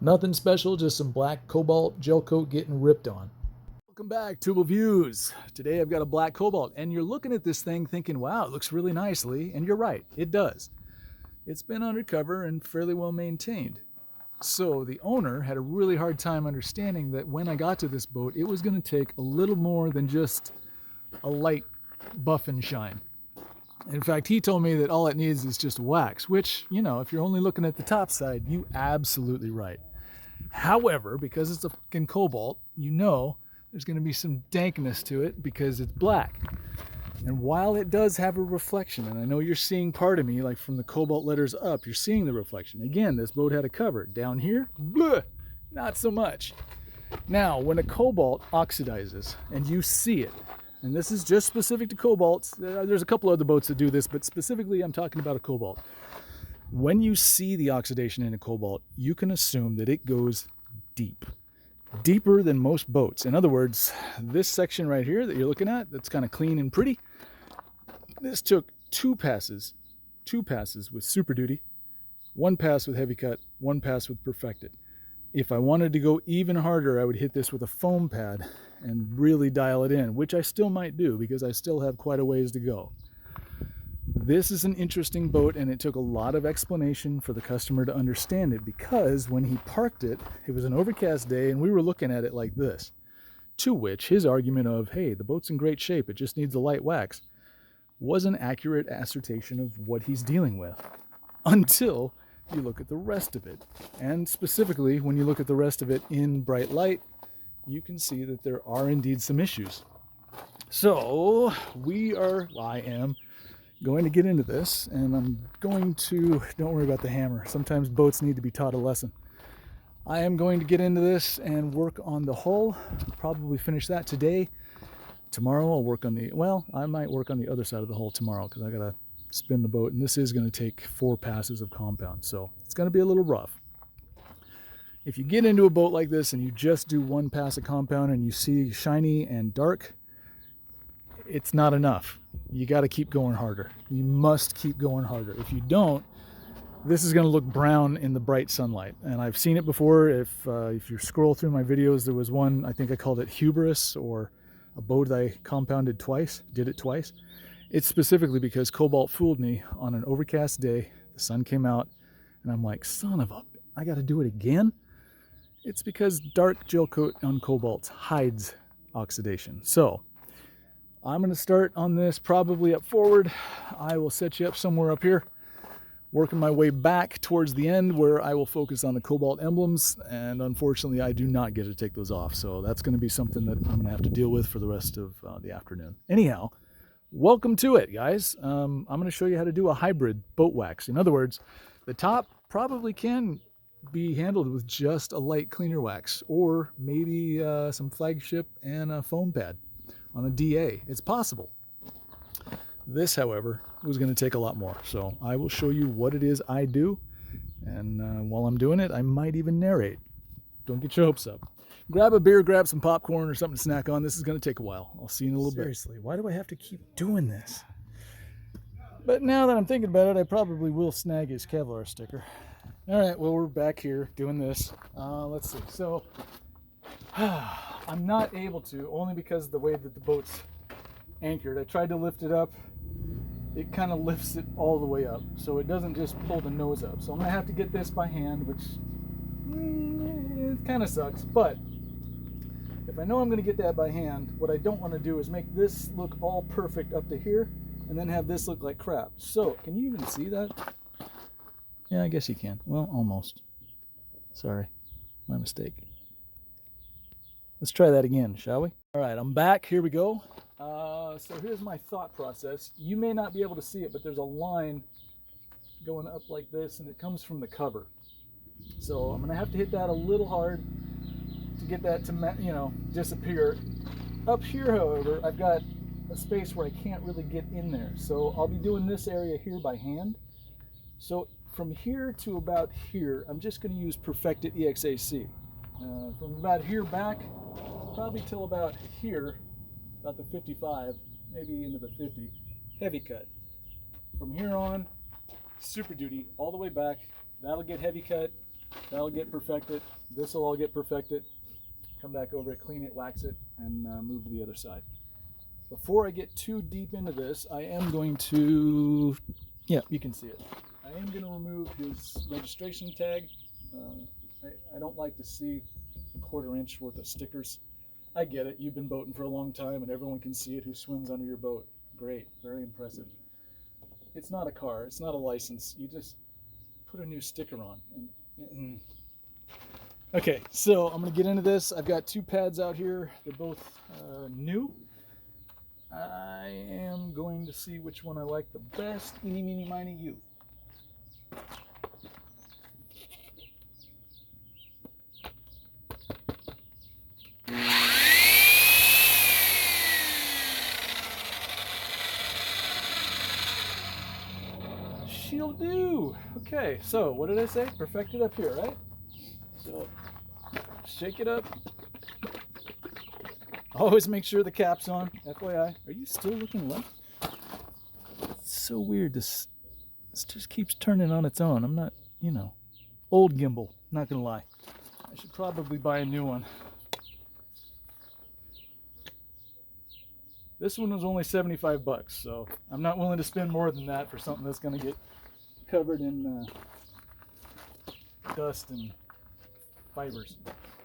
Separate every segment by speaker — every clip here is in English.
Speaker 1: Nothing special, just some black cobalt gel coat getting ripped on. Welcome back, Tubal Views. Today I've got a black cobalt, and you're looking at this thing thinking, wow, it looks really nicely, and you're right, it does. It's been undercover and fairly well maintained. So the owner had a really hard time understanding that when I got to this boat, it was going to take a little more than just a light buff and shine. In fact, he told me that all it needs is just wax, which, you know, if you're only looking at the top side, you absolutely right. However, because it's a fucking cobalt, you know there's going to be some dankness to it because it's black. And while it does have a reflection, and I know you're seeing part of me, like from the cobalt letters up, you're seeing the reflection. Again, this boat had a cover. Down here, bleh, not so much. Now, when a cobalt oxidizes, and you see it, and this is just specific to cobalts, there's a couple other boats that do this, but specifically I'm talking about a cobalt. When you see the oxidation in a cobalt, you can assume that it goes deep. Deeper than most boats. In other words, this section right here that you're looking at, that's kind of clean and pretty, this took two passes with Super Duty, one pass with Heavy Cut, one pass with Perfected. If I wanted to go even harder, I would hit this with a foam pad and really dial it in, which I still might do because I still have quite a ways to go. This is an interesting boat, and it took a lot of explanation for the customer to understand it, because when he parked it, it was an overcast day and we were looking at it like this. To which his argument of, hey, the boat's in great shape, it just needs a light wax, was an accurate assertion of what he's dealing with. Until you look at the rest of it. And specifically, when you look at the rest of it in bright light, you can see that there are indeed some issues. So I am going to get into this, and I'm going to, don't worry about the hammer, sometimes boats need to be taught a lesson. I am going to get into this and work on the hull, probably finish that today. Tomorrow I'll work on I might work on the other side of the hull tomorrow, because I gotta spin the boat, and this is going to take 4 passes of compound, so it's going to be a little rough. If you get into a boat like this and you just do 1 pass of compound and you see shiny and dark, it's not enough. You got to keep going harder. You must keep going harder. If you don't, this is going to look brown in the bright sunlight. And I've seen it before. If you scroll through my videos, there was one, I think I called it Hubris, or a boat that I compounded twice, did it twice. It's specifically because cobalt fooled me on an overcast day. The sun came out and I'm like, son of a, I got to do it again. It's because dark gel coat on cobalts hides oxidation. So I'm going to start on this probably up forward. I will set you up somewhere up here, working my way back towards the end where I will focus on the cobalt emblems, and unfortunately I do not get to take those off, so that's going to be something that I'm going to have to deal with for the rest of the afternoon. Anyhow, welcome to it, guys. I'm going to show you how to do a hybrid boat wax. In other words, the top probably can be handled with just a light cleaner wax, or maybe some flagship and a foam pad on a DA. It's possible. This, however, was going to take a lot more, so I will show you what it is I do, and while I'm doing it, I might even narrate. Don't get your hopes up. Grab a beer, grab some popcorn or something to snack on. This is going to take a while. I'll see you in a little bit. Seriously, why do I have to keep doing this? But now that I'm thinking about it, I probably will snag his Kevlar sticker. All right, well, we're back here doing this. Let's see. So I'm not able to, only because of the way that the boat's anchored. I tried to lift it up. It kind of lifts it all the way up, so it doesn't just pull the nose up. So I'm going to have to get this by hand, which it kind of sucks. But if I know I'm going to get that by hand, what I don't want to do is make this look all perfect up to here and then have this look like crap. So can you even see that? Yeah, I guess you can. Well, almost. Sorry, my mistake. Let's try that again, shall we? All right, I'm back. Here we go. So here's my thought process. You may not be able to see it, but there's a line going up like this, and it comes from the cover. So I'm going to have to hit that a little hard to get that to, disappear. Up here, however, I've got a space where I can't really get in there. So I'll be doing this area here by hand. So from here to about here, I'm just going to use Perfected EXAC. From about here back, probably till about here, about the 55, maybe into the 50, Heavy Cut. From here on, Super Duty all the way back. That'll get Heavy Cut. That'll get perfected. This will all get perfected. Come back over it, clean it, wax it, and move to the other side. Before I get too deep into this, I am going to, yeah, you can see it. I am going to remove his registration tag. I don't like to see a 1/4 inch worth of stickers. I get it. You've been boating for a long time and everyone can see it who swims under your boat. Great. Very impressive. It's not a car. It's not a license. You just put a new sticker on. Okay, so I'm going to get into this. I've got 2 pads out here. They're both new. I am going to see which one I like the best. Eeny, meeny, miny, you. She'll do. Okay, so what did I say? Perfect it up here, right? So shake it up. Always make sure the cap's on. FYI. Are you still looking left? It's so weird. This just keeps turning on its own. I'm not, old gimbal. Not gonna lie. I should probably buy a new one. This one was only 75 bucks, so I'm not willing to spend more than that for something that's gonna get covered in dust and fibers.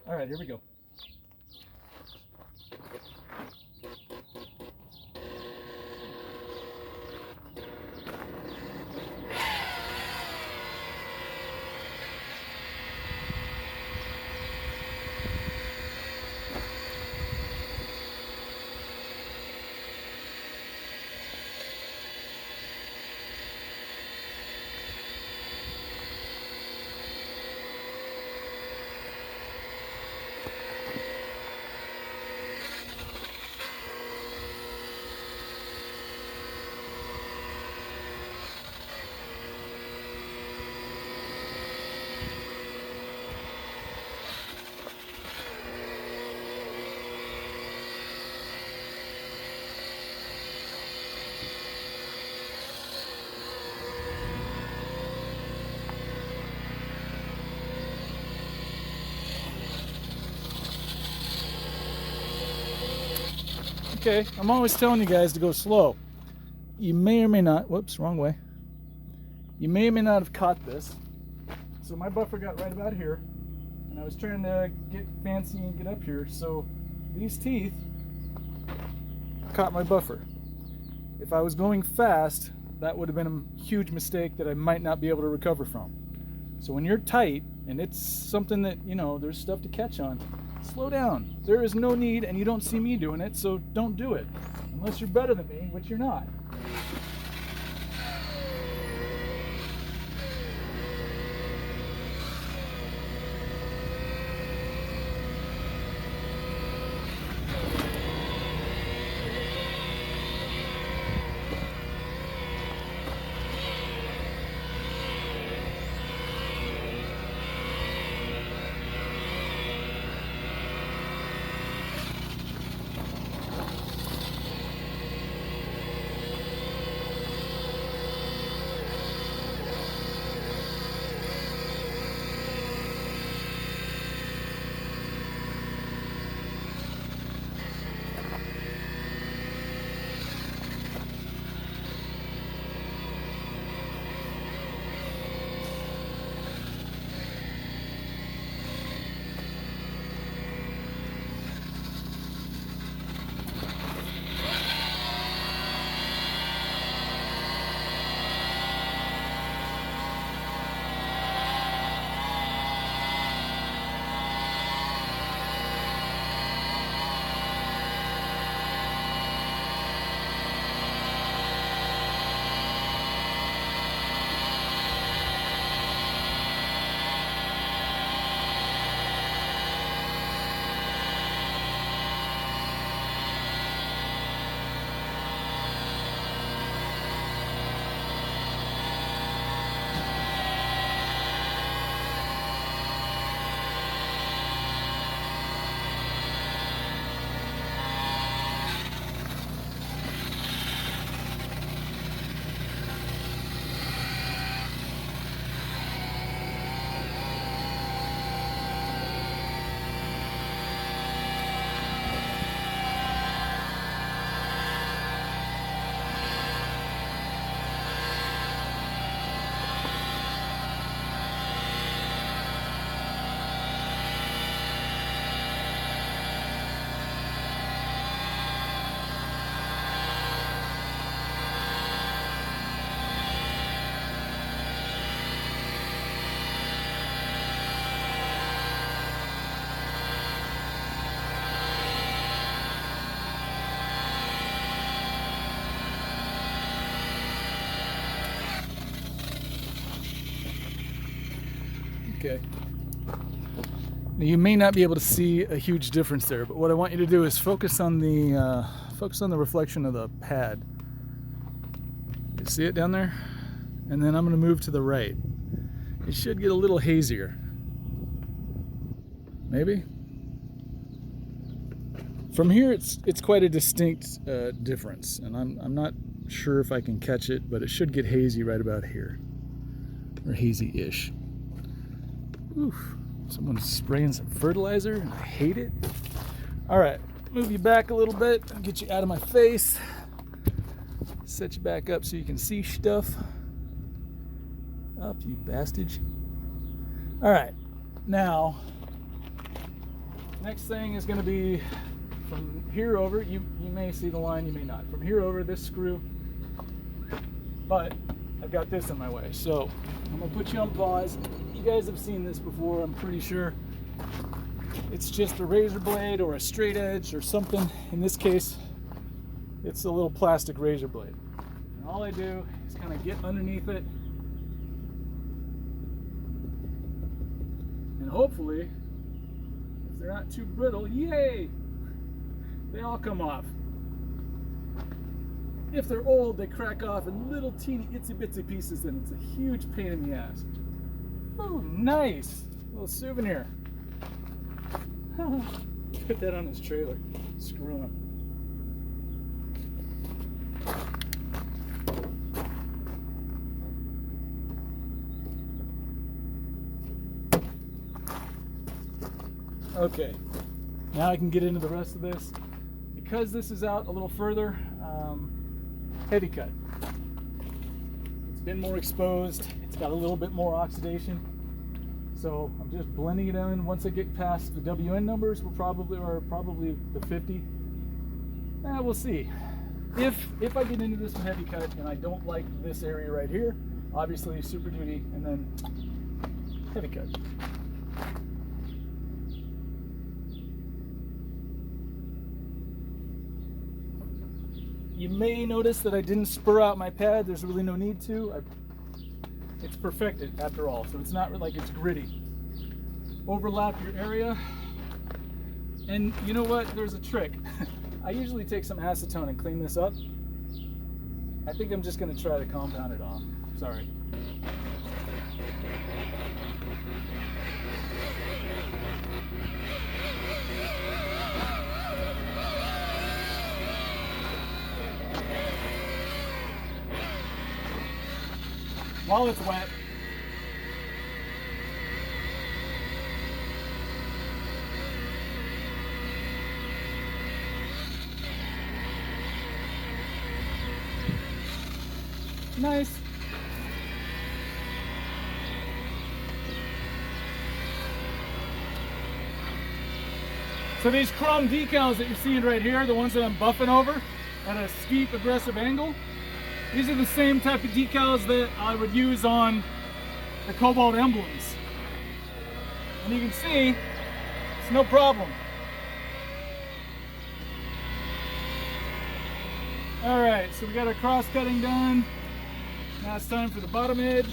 Speaker 1: All right, here we go. Okay, I'm always telling you guys to go slow. You may or may not, whoops, wrong way. You may or may not have caught this. So my buffer got right about here, and I was trying to get fancy and get up here, so these teeth caught my buffer. If I was going fast, that would have been a huge mistake that I might not be able to recover from. So when you're tight, and it's something that, there's stuff to catch on, slow down. There is no need, and you don't see me doing it, so don't do it. Unless you're better than me, which you're not. Okay. Now, you may not be able to see a huge difference there, but what I want you to do is focus on the reflection of the pad. You see it down there? And then I'm going to move to the right. It should get a little hazier. Maybe? From here, it's quite a distinct difference, and I'm not sure if I can catch it, but it should get hazy right about here, or hazy-ish. Oof, someone's spraying some fertilizer, and I hate it. All right, move you back a little bit, and get you out of my face. Set you back up so you can see stuff. Up, you bastard. All right, now, next thing is going to be from here over. You may see the line, you may not. From here over, this screw, but I've got this in my way. So I'm going to put you on pause. You guys have seen this before, I'm pretty sure. It's just a razor blade or a straight edge or something. In this case, it's a little plastic razor blade. And all I do is kind of get underneath it, and hopefully, if they're not too brittle, yay, they all come off. If they're old, they crack off in little teeny itsy bitsy pieces, and it's a huge pain in the ass. Oh, nice little souvenir. Put that on his trailer. Screw him. Okay, now I can get into the rest of this. Because this is out a little further, heavy cut. It's been more exposed. It's got a little bit more oxidation. So I'm just blending it in. Once I get past the WN numbers, probably the 50. We'll see. If I get into this heavy cut and I don't like this area right here, obviously Super Duty and then heavy cut. You may notice that I didn't spur out my pad. There's really no need to. It's perfected after all, so it's not like it's gritty. Overlap your area. And you know what? There's a trick. I usually take some acetone and clean this up. I think I'm just going to try to compound it off. Sorry. While it's wet, nice. So these chrome decals that you're seeing right here, the ones that I'm buffing over at a steep, aggressive angle, these are the same type of decals that I would use on the Cobalt emblems. And you can see, it's no problem. All right, so we got our cross cutting done. Now it's time for the bottom edge.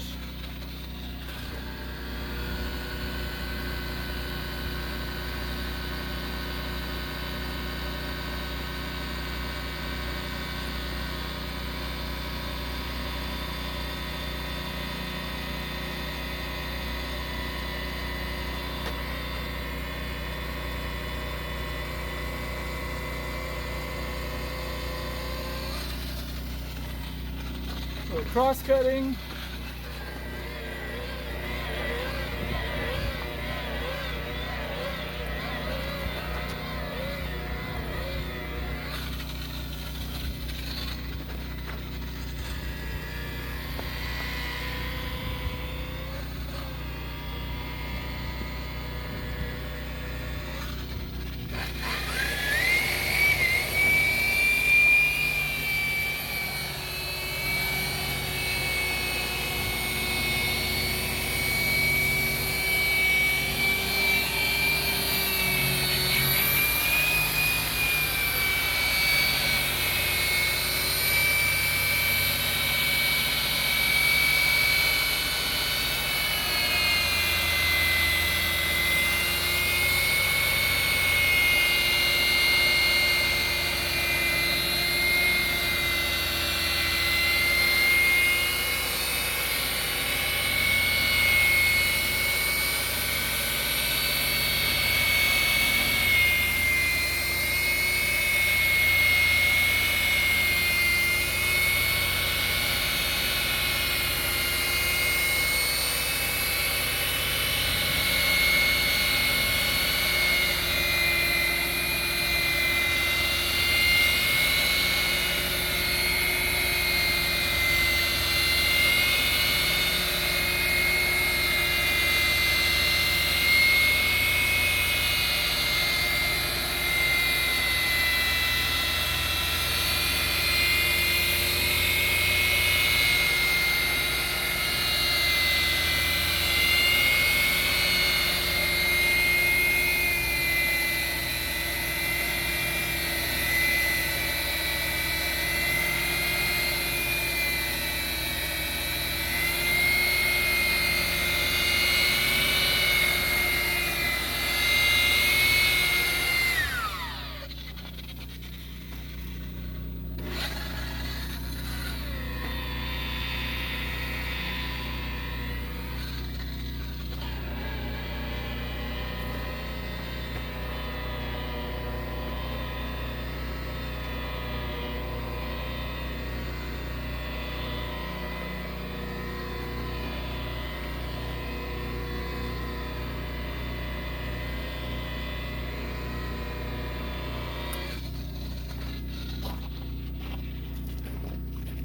Speaker 1: So cross cutting.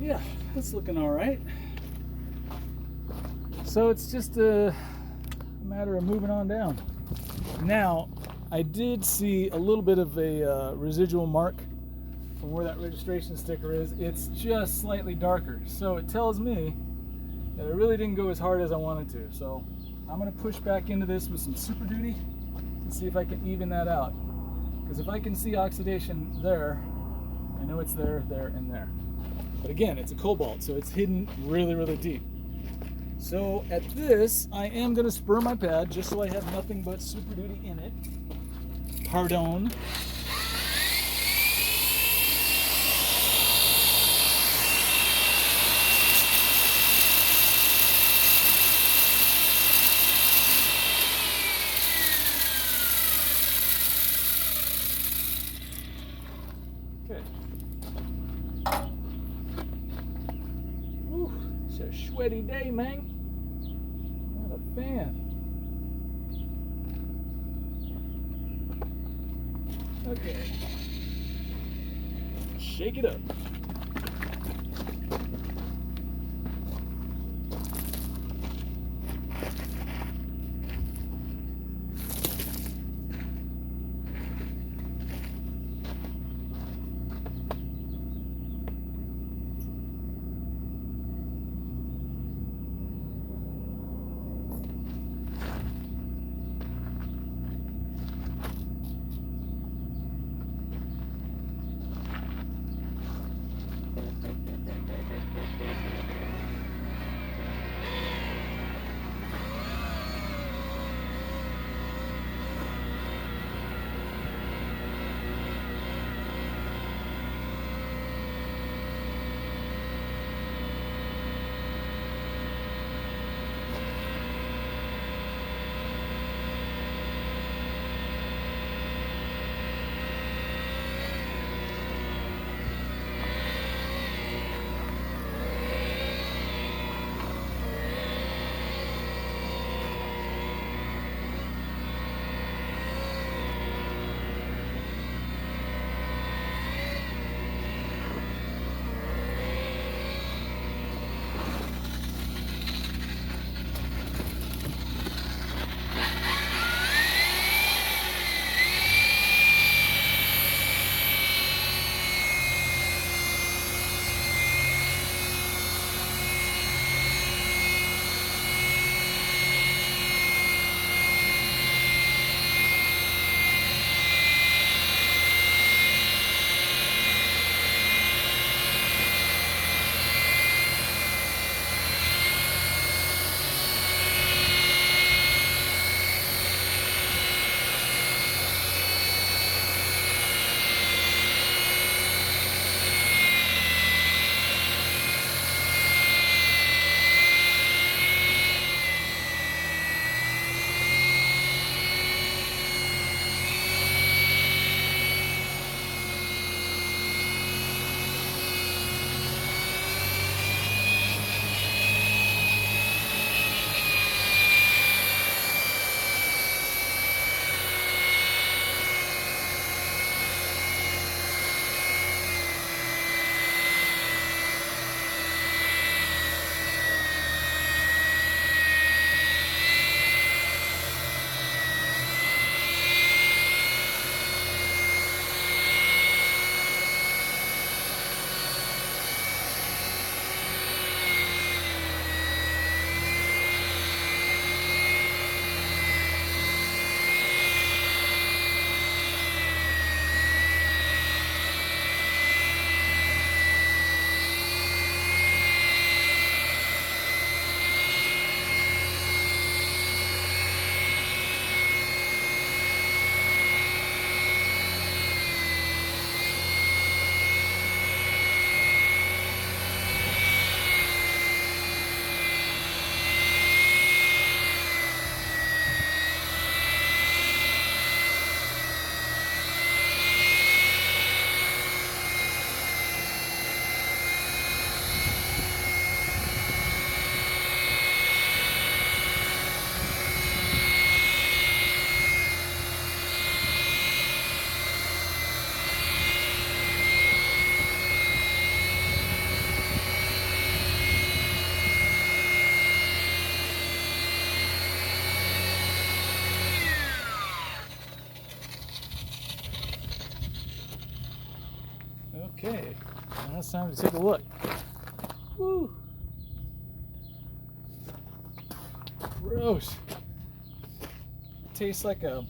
Speaker 1: yeah, that's looking all right. So it's just a matter of moving on down. Now, I did see a little bit of a residual mark from where that registration sticker is. It's just slightly darker, so it tells me that I really didn't go as hard as I wanted to. So I'm going to push back into this with some Super Duty and see if I can even that out. Because if I can see oxidation there, I know it's there, there, and there. But again, it's a cobalt, so it's hidden really, really deep. So at this, I am going to spur my pad just so I have nothing but Super Duty in it. Pardon. Okay. Whew, it's a sweaty day, man. Not a fan. Okay. Shake it up. Okay, now it's time to take a look. Woo! Gross. It tastes like a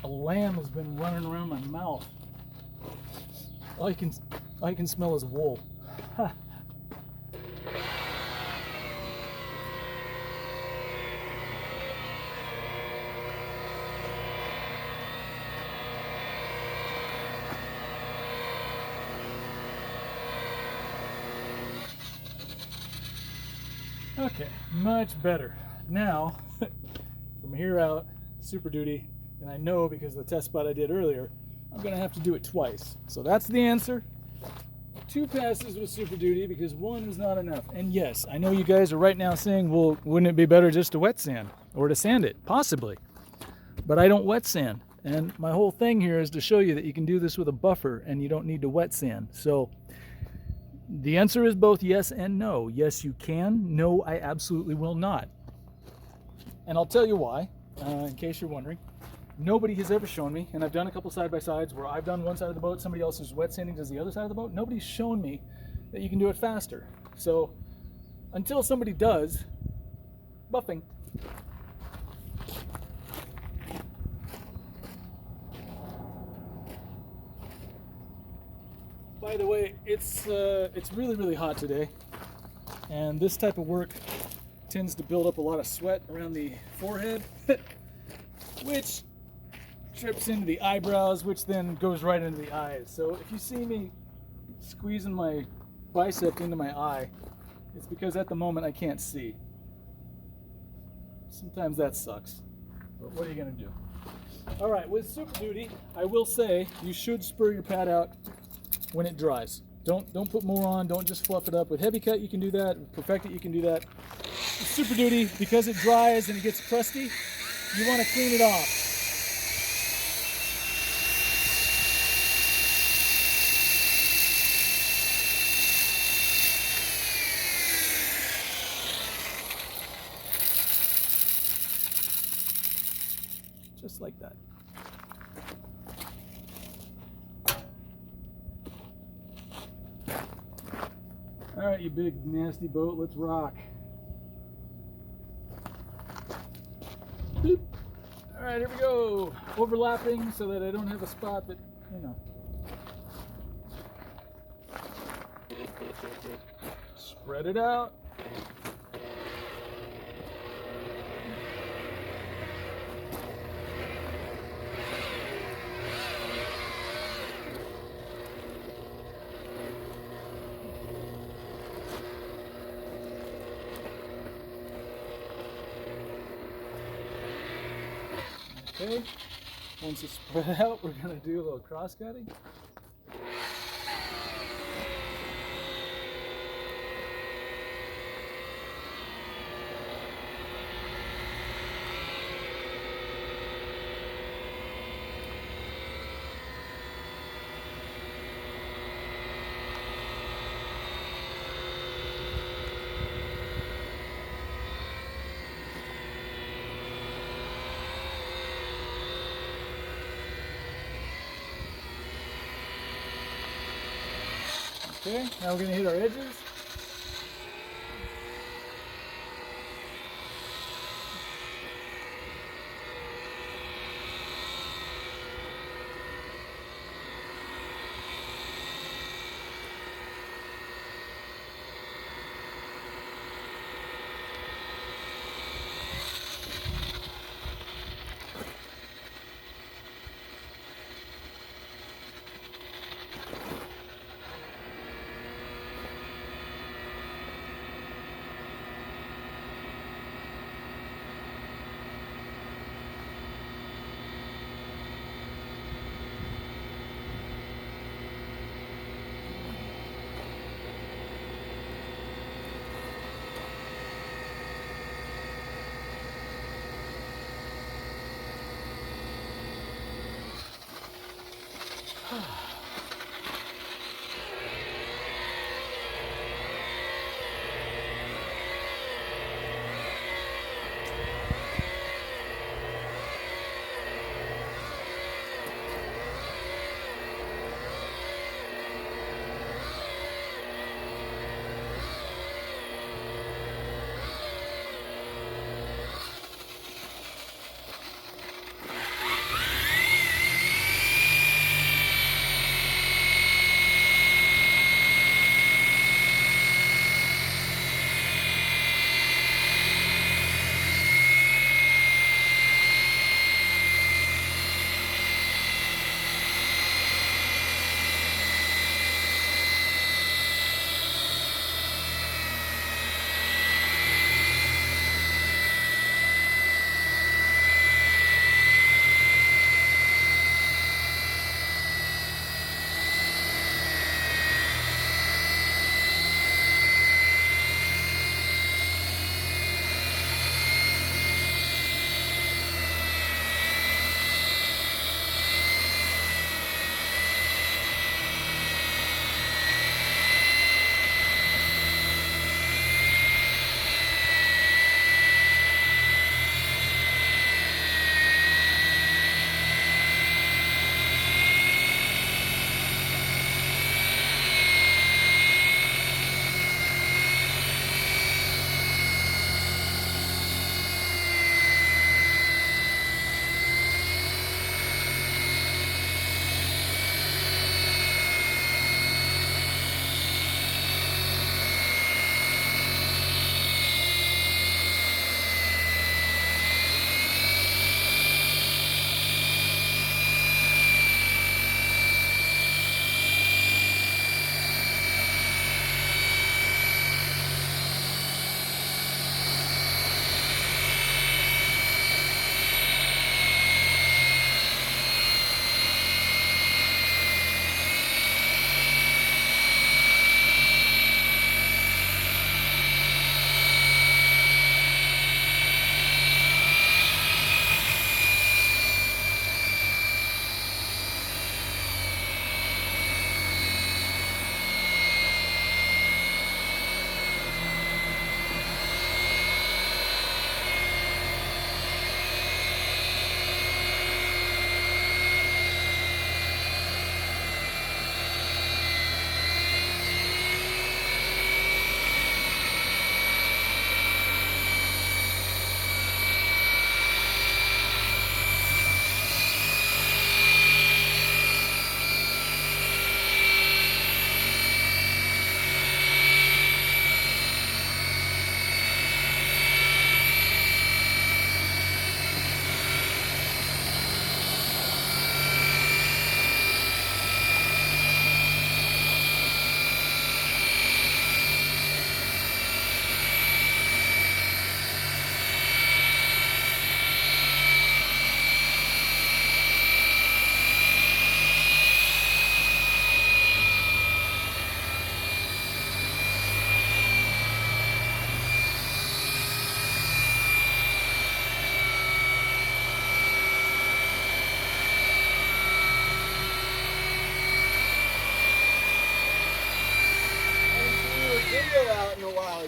Speaker 1: lamb has been running around my mouth. All you can smell is wool. Okay, much better. Now, from here out, Super Duty, and I know because of the test spot I did earlier, I'm gonna have to do it twice. So that's the answer. 2 passes with Super Duty because 1 was not enough. And yes, I know you guys are right now saying, well, wouldn't it be better just to wet sand or to sand it? Possibly. But I don't wet sand. And my whole thing here is to show you that you can do this with a buffer and you don't need to wet sand. So the answer is both yes and no. Yes, you can. No, I absolutely will not. And I'll tell you why, in case you're wondering. Nobody has ever shown me, and I've done a couple side-by-sides where I've done one side of the boat, somebody else who's wet sanding does the other side of the boat. Nobody's shown me that you can do it faster. So until somebody does, buffing. By the way, it's really, really hot today, and this type of work tends to build up a lot of sweat around the forehead, which trips into the eyebrows, which then goes right into the eyes. So if you see me squeezing my bicep into my eye, it's because at the moment I can't see. Sometimes that sucks, but what are you gonna do? All right, with Super Duty, I will say you should spur your pad out when it dries. Don't put more on, don't just fluff it up. With Heavy Cut you can do that, with Perfect It you can do that. With Super Duty, because it dries and it gets crusty, you wanna clean it off. Just like that. All right, you big nasty boat, let's rock. Bloop. All right, here we go. Overlapping so that I don't have a spot that, you know. Spread it out. Okay, once it's spread out, we're going to do a little cross cutting. Okay, now we're going to hit our edges.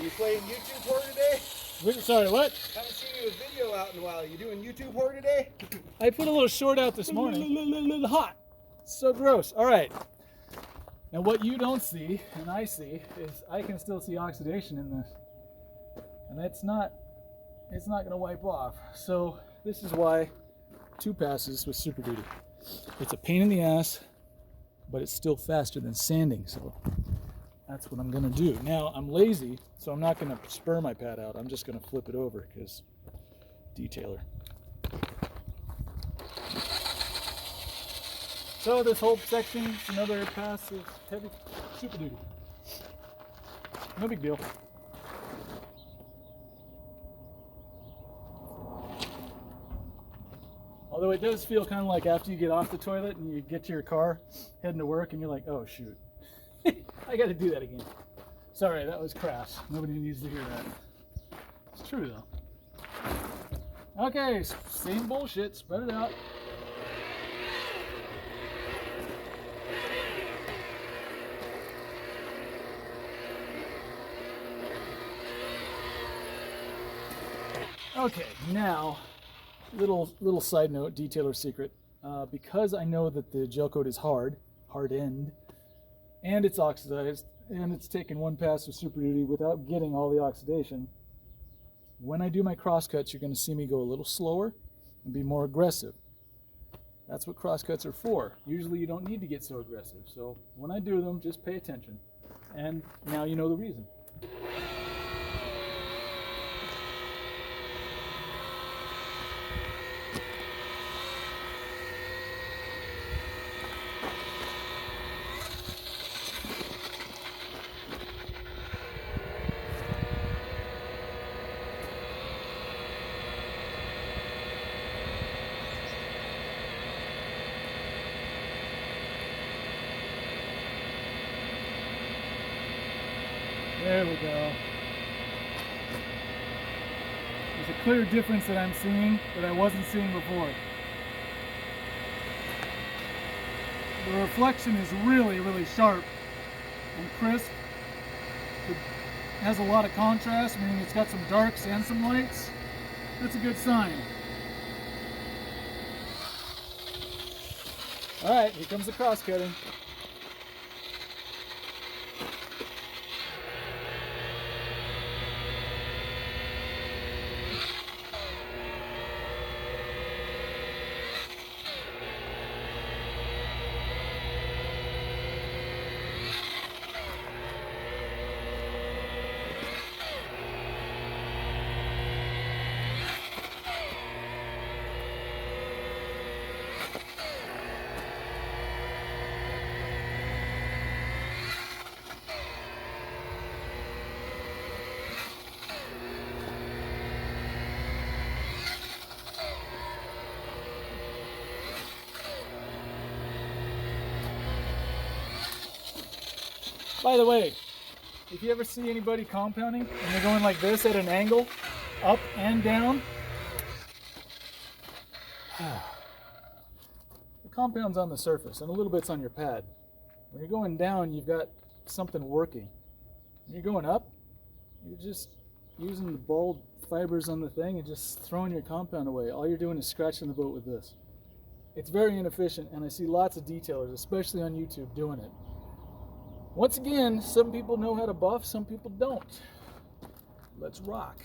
Speaker 2: You playing YouTube horror today?
Speaker 1: Sorry, what?
Speaker 2: Haven't seen you a video out in a while. You doing YouTube horror today?
Speaker 1: I put a little short out this morning. Hot. So gross. All right. Now what you don't see, and I see, is I can still see oxidation in this. And it's not going to wipe off. So this is why 2 passes with Super Duty. It's a pain in the ass, but it's still faster than sanding. So that's what I'm going to do. Now, I'm lazy, so I'm not going to spur my pad out. I'm just going to flip it over because detailer. So this whole section is another pass of heavy Super Duty. No big deal. Although it does feel kind of like after you get off the toilet and you get to your car, heading to work, and you're like, oh shoot. I got to do that again. Sorry, that was crass. Nobody needs to hear that. It's true though. Okay, same bullshit. Spread it out. Okay, now, little side note, detailer secret. Because I know that the gel coat is hardened, and it's oxidized, and it's taken 1 pass of Super Duty without getting all the oxidation, when I do my crosscuts, you're going to see me go a little slower and be more aggressive. That's what crosscuts are for. Usually you don't need to get so aggressive. So when I do them, just pay attention. And now you know the reason. There we go. There's a clear difference that I'm seeing that I wasn't seeing before. The reflection is really, really sharp and crisp. It has a lot of contrast, meaning it's got some darks and some lights. That's a good sign. All right, here comes the cross cutting. By the way, if you ever see anybody compounding and they're going like this at an angle, up and down, the compound's on the surface and a little bit's on your pad. When you're going down, you've got something working. When you're going up, you're just using the bald fibers on the thing and just throwing your compound away. All you're doing is scratching the boat with this. It's very inefficient, and I see lots of detailers, especially on YouTube, doing it. Once again, some people know how to buff, some people don't. Let's rock.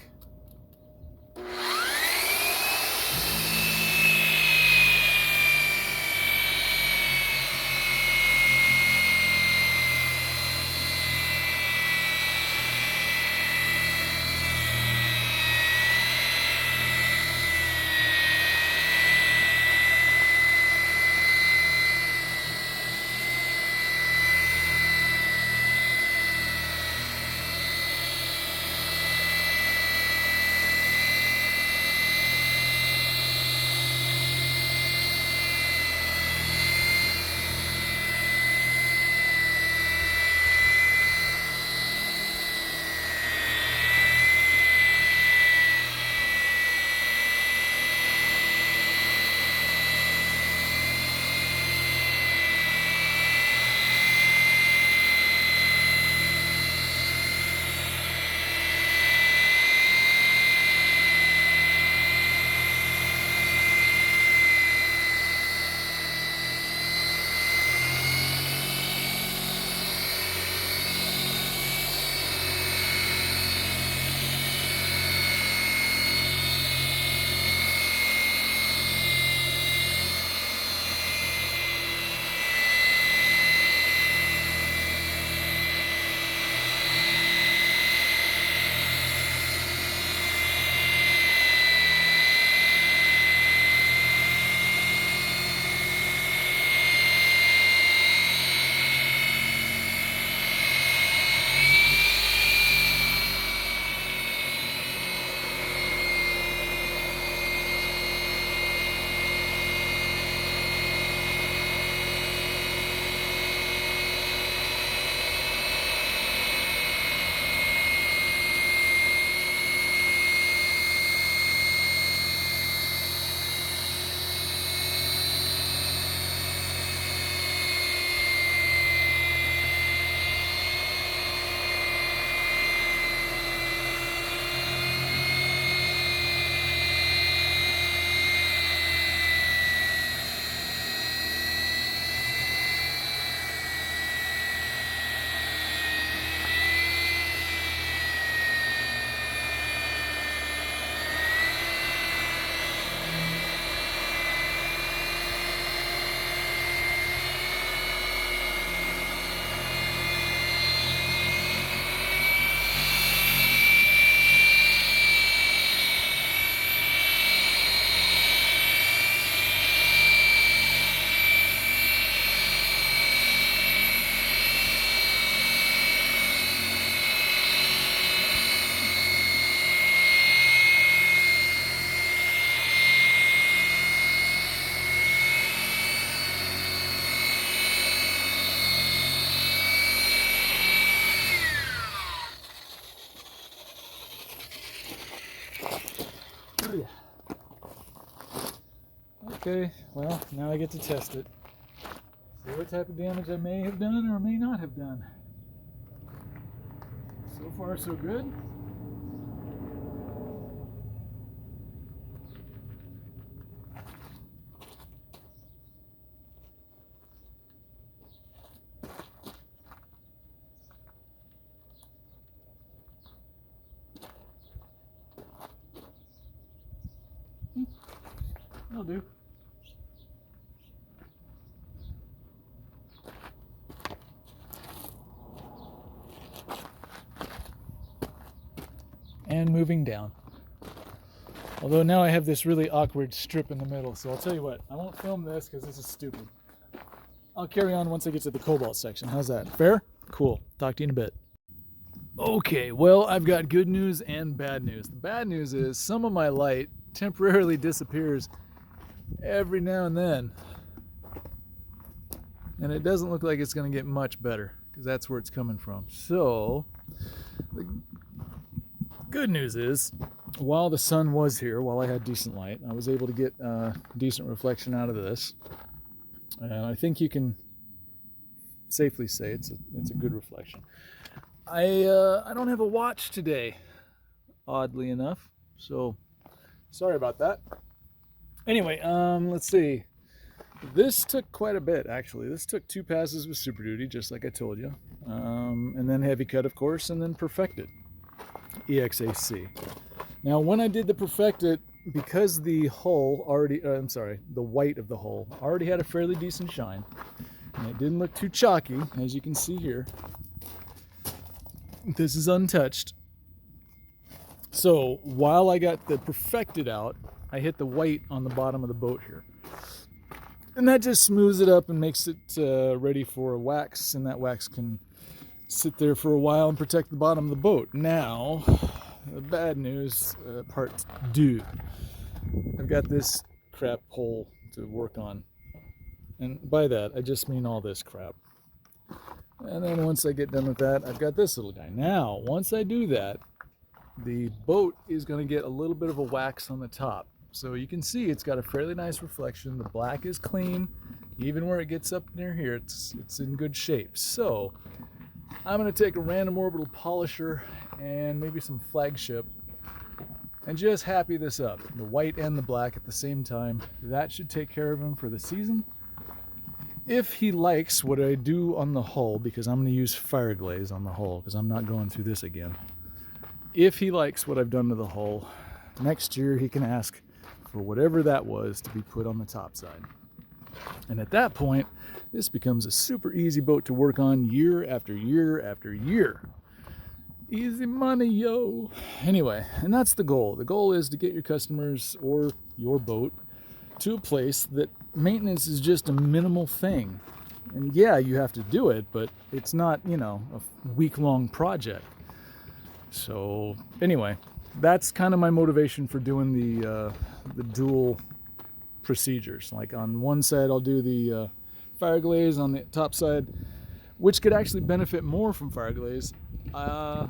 Speaker 1: Okay, well, now I get to test it. See what type of damage I may have done or may not have done. So far, so good. That'll do. And moving down. Although now I have this really awkward strip in the middle, so I'll tell you what, I won't film this because this is stupid. I'll carry on once I get to the cobalt section. How's that? Fair? Cool. Talk to you in a bit. Okay, well, I've got good news and bad news. The bad news is some of my light temporarily disappears every now and then. And it doesn't look like it's going to get much better because that's where it's coming from. So, the good news is, while the sun was here, while I had decent light, I was able to get decent reflection out of this. And I think you can safely say it's a good reflection. I don't have a watch today, oddly enough, so sorry about that. Anyway, let's see. This took quite a bit, actually. This took 2 passes with Super Duty, just like I told you, and then Heavy Cut, of course, and then Perfected, EXAC. Now, when I did the Perfected, because the hull already, the white of the hull already had a fairly decent shine, and it didn't look too chalky, as you can see here. This is untouched. So while I got the Perfected out, I hit the white on the bottom of the boat here. And that just smooths it up and makes it ready for a wax, and that wax can sit there for a while and protect the bottom of the boat. Now, the bad news, part 2. I've got this crap hole to work on. And by that, I just mean all this crap. And then once I get done with that, I've got this little guy. Now, once I do that, the boat is going to get a little bit of a wax on the top. So you can see it's got a fairly nice reflection. The black is clean. Even where it gets up near here, it's in good shape. So I'm going to take a random orbital polisher and maybe some flagship and just happy this up. The white and the black at the same time. That should take care of him for the season. If he likes what I do on the hull, because I'm going to use fire glaze on the hull, because I'm not going through this again. If he likes what I've done to the hull, next year he can ask for whatever that was to be put on the top side. And at that point, this becomes a super easy boat to work on year after year after year. Easy money, yo. Anyway, and that's the goal. The goal is to get your customers or your boat to a place that maintenance is just a minimal thing. And yeah, you have to do it, but it's not, a week-long project. So anyway, that's kind of my motivation for doing the dual procedures. Like on one side, I'll do the fire glaze. On the top side, which could actually benefit more from fire glaze, I'll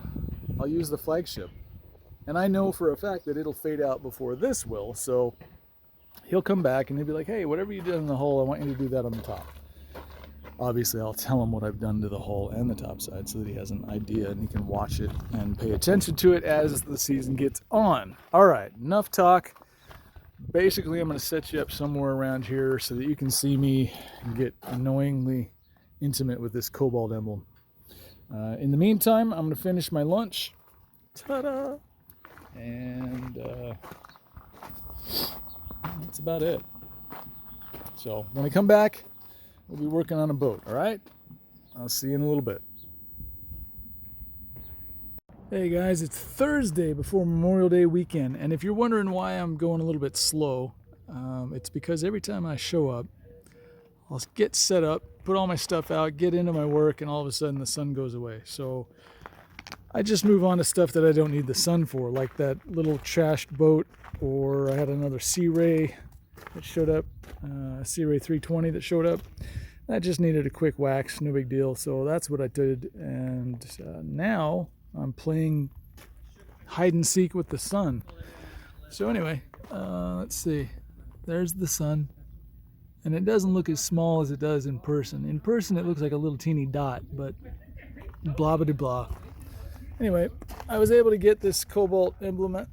Speaker 1: use the flagship. And I know for a fact that it'll fade out before this will, so he'll come back and he'll be like, hey, whatever you did in the hull, I want you to do that on the top. Obviously, I'll tell him what I've done to the hull and the top side so that he has an idea and he can watch it and pay attention to it as the season gets on. All right, enough talk. Basically, I'm going to set you up somewhere around here so that you can see me get annoyingly intimate with this cobalt emblem. In the meantime, I'm going to finish my lunch. Ta-da! And that's about it. So when I come back, we'll be working on a boat, all right? I'll see you in a little bit. Hey guys, it's Thursday before Memorial Day weekend, and if you're wondering why I'm going a little bit slow, it's because every time I show up, I'll get set up, put all my stuff out, get into my work, and all of a sudden the sun goes away. So I just move on to stuff that I don't need the sun for, like that little trashed boat, or I had another Sea Ray that showed up, Sea Ray 320 that showed up. That just needed a quick wax, no big deal. So that's what I did, and now I'm playing hide and seek with the sun. So anyway, let's see. There's the sun. And it doesn't look as small as it does in person. In person, it looks like a little teeny dot, but blah blah blah. Anyway, I was able to get this cobalt emblem at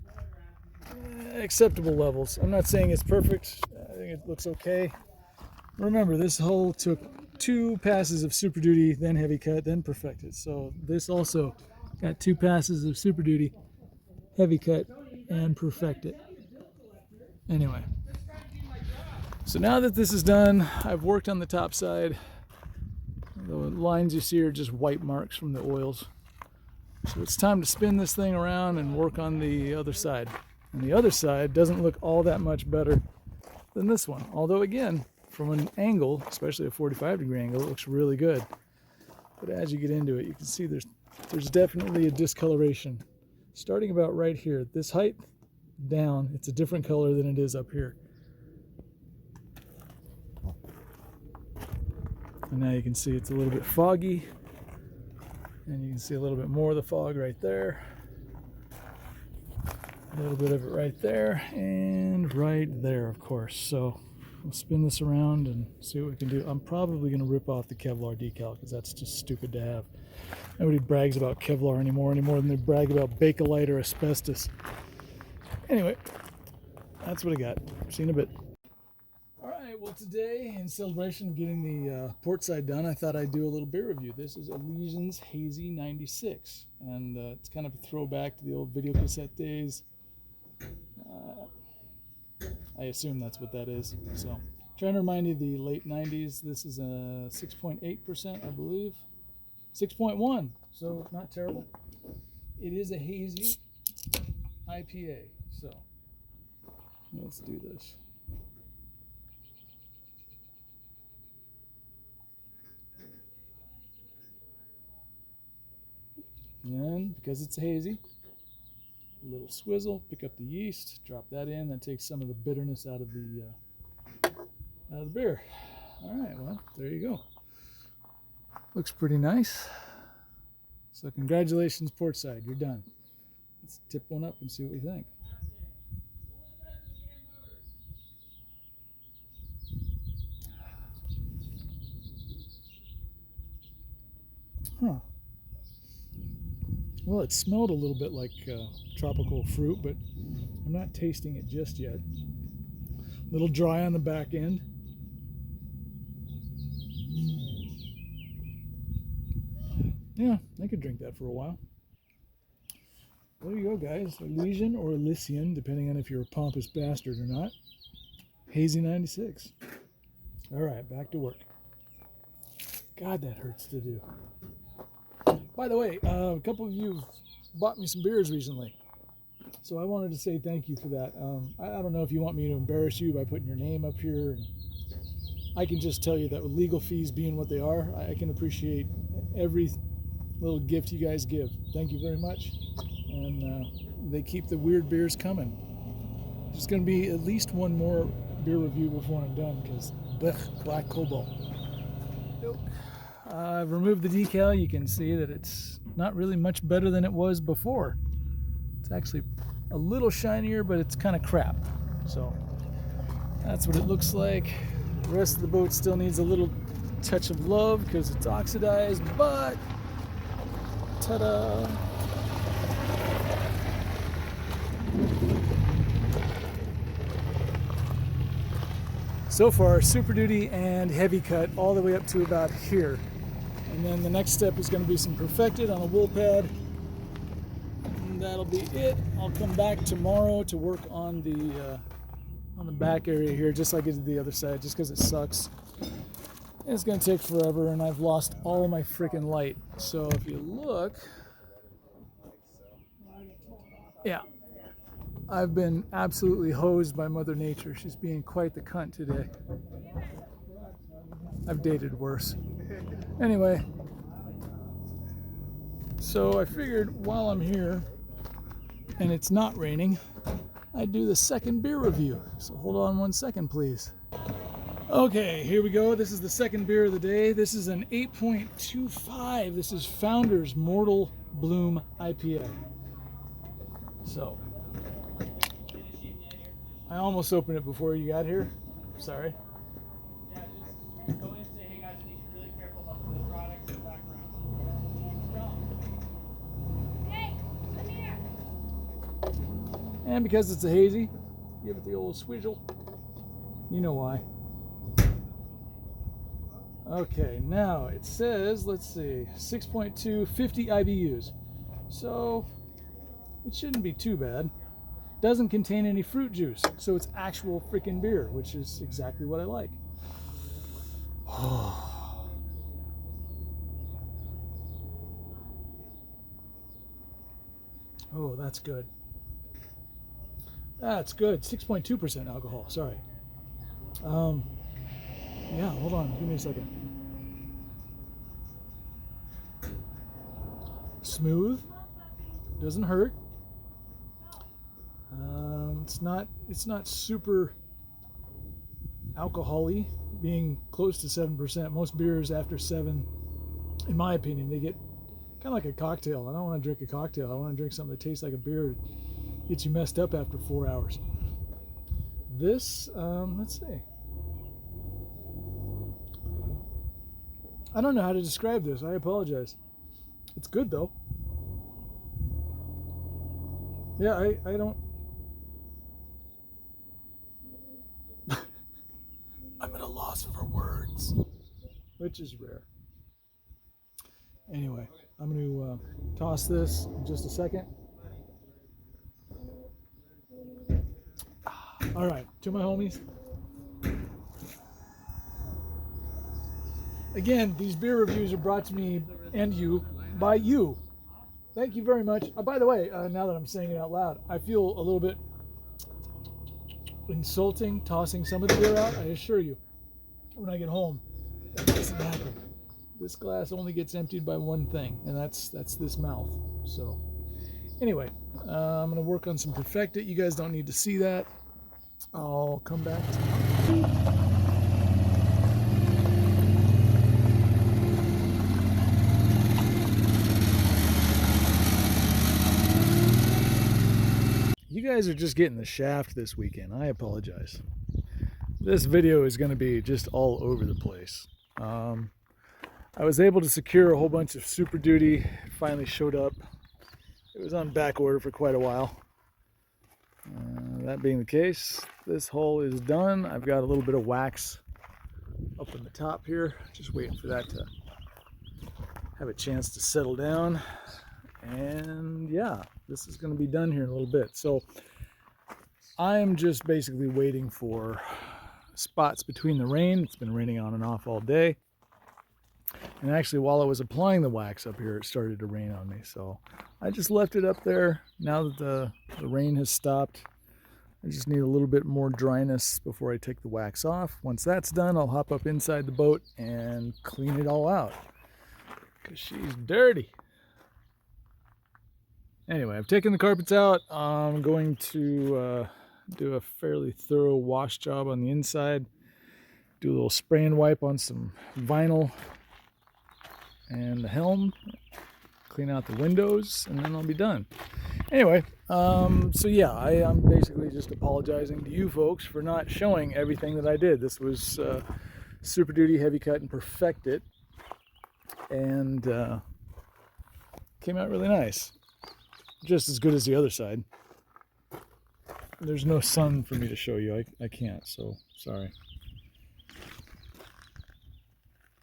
Speaker 1: acceptable levels. I'm not saying it's perfect. I think it looks okay. Remember, this hole took 2 passes of Super Duty, then Heavy Cut, then Perfected. So this also got 2 passes of Super Duty, Heavy Cut, and Perfected. Anyway, so now that this is done, I've worked on the top side. The lines you see are just white marks from the oils. So it's time to spin this thing around and work on the other side. And the other side doesn't look all that much better than this one. Although again, from an angle, especially a 45-degree angle, it looks really good. But as you get into it, you can see there's definitely a discoloration. Starting about right here, this height down, it's a different color than it is up here. And now you can see it's a little bit foggy. And you can see a little bit more of the fog right there. A little bit of it right there and right there, of course. So we'll spin this around and see what we can do. I'm probably going to rip off the Kevlar decal because that's just stupid to have. Nobody brags about Kevlar anymore than they brag about Bakelite or asbestos. Anyway, that's what I got. See you in a bit. Alright, well today, in celebration of getting the port side done, I thought I'd do a little beer review. This is Elysian's Hazy 96, and it's kind of a throwback to the old video cassette days. I assume that's what that is. So, trying to remind you of the late 90s. This is a 6.8%, I believe. 6.1, so not terrible. It is a hazy IPA, so let's do this. And then, because it's hazy, a little swizzle, pick up the yeast, drop that in, that takes some of the bitterness out of the beer. All right, well, there you go. Looks pretty nice. So congratulations, Portside, you're done. Let's tip one up and see what we think. Huh. Well, it smelled a little bit like tropical fruit, but I'm not tasting it just yet. A little dry on the back end. Yeah, I could drink that for a while. There you go, guys. Elysian or Elysian, depending on if you're a pompous bastard or not. Hazy 96. All right, back to work. God, that hurts to do. By the way, a couple of you bought me some beers recently, so I wanted to say thank you for that. I don't know if you want me to embarrass you by putting your name up here. I can just tell you that with legal fees being what they are, I can appreciate every little gift you guys give. Thank you very much, and they keep the weird beers coming. There's going to be at least one more beer review before I'm done, because black cobalt. Nope. I've removed the decal. You can see that it's not really much better than it was before. It's actually a little shinier, but it's kind of crap. So that's what it looks like. The rest of the boat still needs a little touch of love because it's oxidized, but ta-da! So far, Super Duty and Heavy Cut all the way up to about here. And then the next step is going to be some Perfected on a wool pad. And that'll be it. I'll come back tomorrow to work on the back area here, just like I did the other side, just because it sucks. And it's going to take forever, and I've lost all my freaking light. So if you look, yeah, I've been absolutely hosed by Mother Nature. She's being quite the cunt today. I've dated worse. Anyway, so I figured while I'm here and it's not raining, I'd do the second beer review. So hold on 1 second, please. Okay, here we go. This is the second beer of the day. This is an 8.25. This is Founder's Mortal Bloom IPA. So, I almost opened it before you got here. Sorry. And because it's a hazy, give it the old swizzle. You know why. Okay, now it says, let's see, 6.2, 50 IBUs. So it shouldn't be too bad. Doesn't contain any fruit juice, so it's actual freaking beer, which is exactly what I like. Oh, that's good. That's good. 6.2% alcohol. Sorry. Yeah, hold on. Give me a second. Smooth. Doesn't hurt. It's not super alcohol-y, being close to 7%. Most beers after 7, in my opinion, they get kind of like a cocktail. I don't want to drink a cocktail. I want to drink something that tastes like a beer. It gets you messed up after 4 hours. This, let's see. I don't know how to describe this. I apologize. It's good though. Yeah, I don't. I'm at a loss for words, which is rare. Anyway, I'm going to toss this in just a second. All right, to my homies. Again, these beer reviews are brought to me and you by you. Thank you very much. By the way, now that I'm saying it out loud, I feel a little bit insulting tossing some of the beer out. I assure you, when I get home, that doesn't happen. This glass only gets emptied by one thing, and that's this mouth. So anyway, I'm going to work on some Perfect It. You guys don't need to see that. I'll come back tomorrow. You guys are just getting the shaft this weekend. I apologize. This video is going to be just all over the place. I was able to secure a whole bunch of Super Duty. It finally showed up. It was on back order for quite a while. That being the case, this hull is done. I've got a little bit of wax up in the top here. Just waiting for that to have a chance to settle down. And yeah, this is going to be done here in a little bit. So I'm just basically waiting for spots between the rain. It's been raining on and off all day. And actually, while I was applying the wax up here, it started to rain on me. So I just left it up there. Now that the rain has stopped, I just need a little bit more dryness before I take the wax off. Once that's done, I'll hop up inside the boat and clean it all out, because she's dirty. Anyway, I've taken the carpets out. I'm going to do a fairly thorough wash job on the inside. Do a little spray and wipe on some vinyl and the helm. Clean out the windows, and then I'll be done. Anyway, so yeah, I'm basically just apologizing to you folks for not showing everything that I did. This was Super Duty Heavy Cut and Perfect It, and came out really nice. Just as good as the other side. There's no sun for me to show you. I can't, so sorry.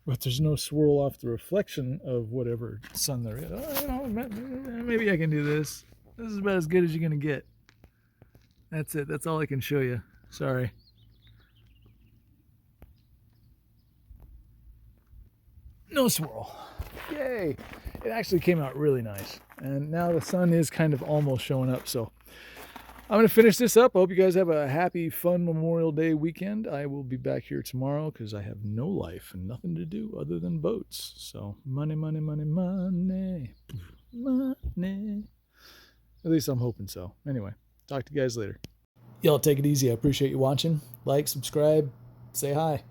Speaker 1: But there's no swirl off the reflection of whatever sun there is. Oh, maybe I can do this. This is about as good as you're going to get. That's it. That's all I can show you. Sorry. No swirl. Yay. It actually came out really nice. And now the sun is kind of almost showing up. So I'm going to finish this up. I hope you guys have a happy, fun Memorial Day weekend. I will be back here tomorrow because I have no life and nothing to do other than boats. So money, money, money, money, money. At least I'm hoping so. Anyway, talk to you guys later. Y'all take it easy. I appreciate you watching. Like, subscribe, say hi.